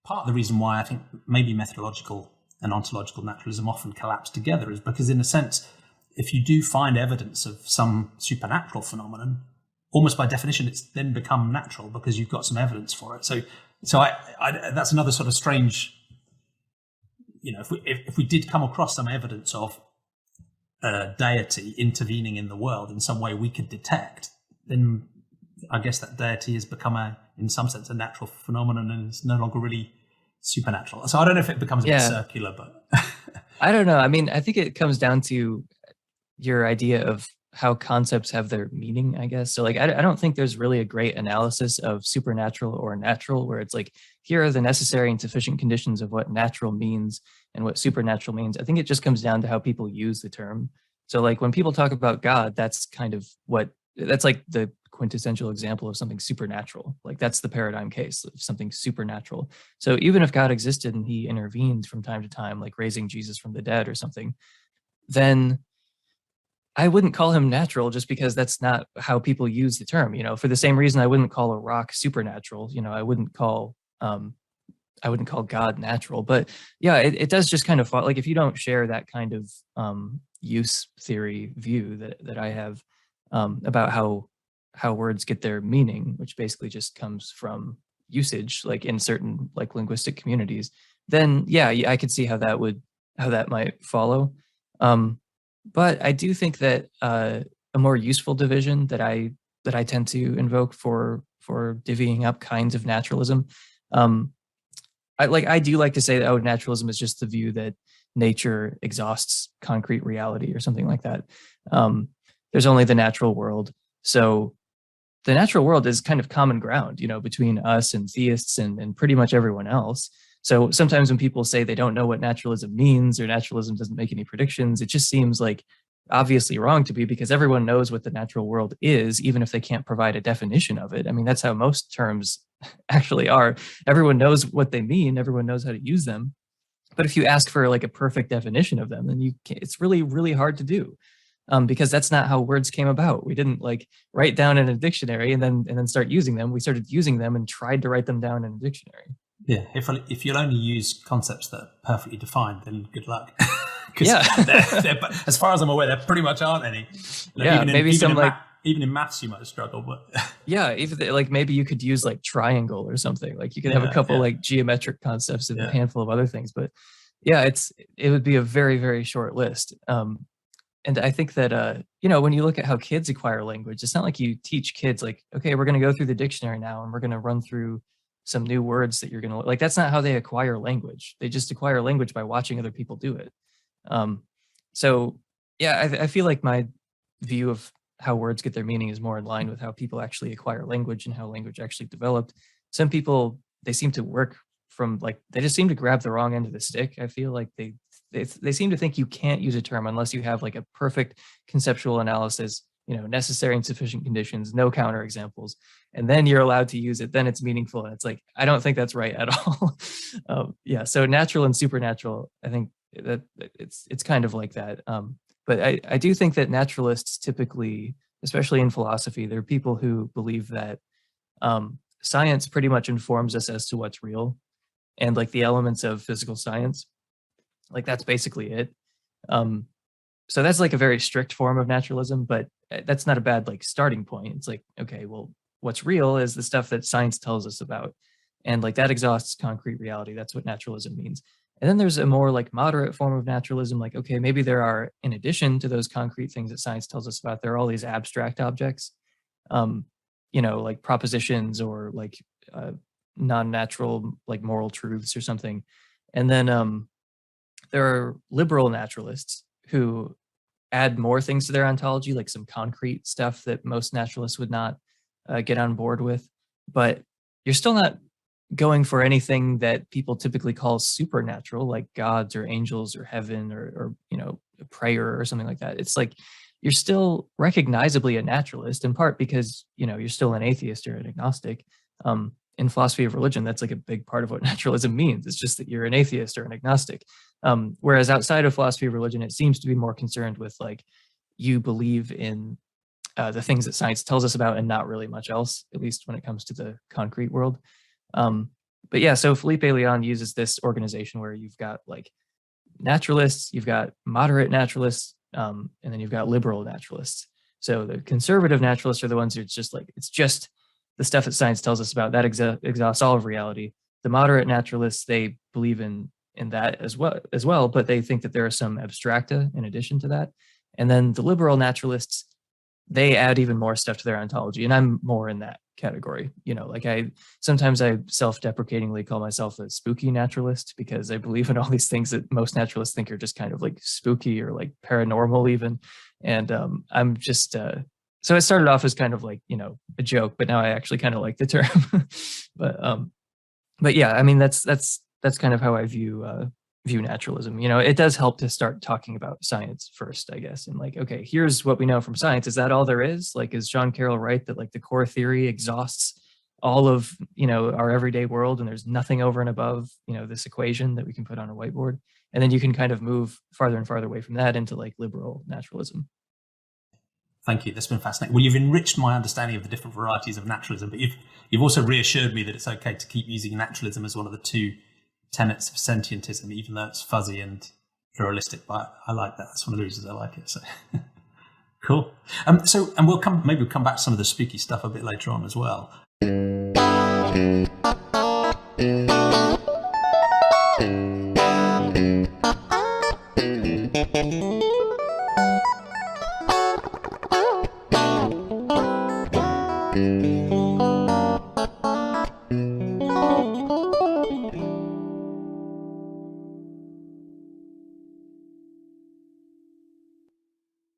part of the reason why I think maybe methodological and ontological naturalism often collapse together is because, in a sense, if you do find evidence of some supernatural phenomenon, almost by definition, it's then become natural because you've got some evidence for it. So that's another sort of strange. If we did come across some evidence of deity intervening in the world in some way we could detect, then I guess that deity has become in some sense, a natural phenomenon, and it's no longer really supernatural. So I don't know if it becomes a bit circular, but I don't know. I mean, I think it comes down to your idea of how concepts have their meaning, I guess. So like, I don't think there's really a great analysis of supernatural or natural, where it's like, here are the necessary and sufficient conditions of what natural means and what supernatural means. I think it just comes down to how people use the term. So like when people talk about God, that's kind of that's like the quintessential example of something supernatural. Like that's the paradigm case of something supernatural. So even if God existed and he intervened from time to time, like raising Jesus from the dead or something, then I wouldn't call him natural just because that's not how people use the term, for the same reason I wouldn't call a rock supernatural. I wouldn't call God natural. But yeah, it does just kind of fall. Like if you don't share that kind of use theory view that I have about how words get their meaning, which basically just comes from usage, like in certain like linguistic communities, then yeah, I could see how that might follow. But I do think that a more useful division that I tend to invoke for divvying up kinds of naturalism, I do like to say that naturalism is just the view that nature exhausts concrete reality or something like that. There's only the natural world, so the natural world is kind of common ground, between us and theists and pretty much everyone else. So sometimes when people say they don't know what naturalism means or naturalism doesn't make any predictions, it just seems like obviously wrong to me, because everyone knows what the natural world is, even if they can't provide a definition of it. I mean, that's how most terms actually are. Everyone knows what they mean. Everyone knows how to use them. But if you ask for like a perfect definition of them, then it's really, really hard to do. Because that's not how words came about. We didn't like write down in a dictionary and then start using them. We started using them and tried to write them down in a dictionary. Yeah, if you'll only use concepts that are perfectly defined, then good luck. Yeah, they're, as far as I'm aware, there pretty much aren't any. Even in maths you might struggle, but yeah, even like maybe you could use like triangle or something. Like you could have a couple like geometric concepts and a handful of other things, but yeah, it would be a very, very short list. And I think that, when you look at how kids acquire language, it's not like you teach kids like, okay, we're going to go through the dictionary now and we're going to run through some new words that you're going to like. That's not how they acquire language. They just acquire language by watching other people do it. So yeah, I feel like my view of how words get their meaning is more in line with how people actually acquire language and how language actually developed. Some people, they seem to work from like, they just seem to grab the wrong end of the stick. I feel like they seem to think you can't use a term unless you have like a perfect conceptual analysis, necessary and sufficient conditions, no counterexamples, and then you're allowed to use it. Then it's meaningful. And it's like, I don't think that's right at all. Yeah. So natural and supernatural, I think that it's kind of like that. But I do think that naturalists typically, especially in philosophy, they're people who believe that science pretty much informs us as to what's real, and like the elements of physical science, like that's basically it. So that's like a very strict form of naturalism, but that's not a bad like starting point. It's like, okay, well, what's real is the stuff that science tells us about, and like that exhausts concrete reality. That's what naturalism means. And then there's a more like moderate form of naturalism, like, okay, maybe there are, in addition to those concrete things that science tells us about, there are all these abstract objects, like propositions or like non-natural like moral truths or something. And then there are liberal naturalists who add more things to their ontology, like some concrete stuff that most naturalists would not get on board with. But you're still not going for anything that people typically call supernatural, like gods or angels or heaven or a prayer or something like that. It's like you're still recognizably a naturalist, in part because you're still an atheist or an agnostic. In philosophy of religion, that's like a big part of what naturalism means. It's just that you're an atheist or an agnostic. Whereas outside of philosophy of religion, it seems to be more concerned with like you believe in the things that science tells us about and not really much else, at least when it comes to the concrete world. But yeah, so Felipe Leon uses this organization where you've got like naturalists, you've got moderate naturalists, and then you've got liberal naturalists. So the conservative naturalists are the ones who it's just the stuff that science tells us about that exhausts all of reality. The moderate naturalists, they believe in that as well, but they think that there are some abstracta in addition to that. And then the liberal naturalists, they add even more stuff to their ontology, and I'm more in that category. Like I sometimes self-deprecatingly call myself a spooky naturalist, because I believe in all these things that most naturalists think are just kind of like spooky or like paranormal even. And I'm just so it started off as kind of like a joke, but now I actually kind of like the term. but yeah, I mean that's kind of how I view naturalism. It does help to start talking about science first, I guess, and like, okay, here's what we know from science. Is that all there is? Like, is John Carroll right that like the core theory exhausts all of our everyday world, and there's nothing over and above this equation that we can put on a whiteboard? And then you can kind of move farther and farther away from that into like liberal naturalism. Thank you. That's been fascinating. Well, you've enriched my understanding of the different varieties of naturalism, but you've also reassured me that it's okay to keep using naturalism as one of the two tenets of sentientism, even though it's fuzzy and pluralistic. But I like that. That's one of the reasons I like it. So cool. And we'll come back to some of the spooky stuff a bit later on as well.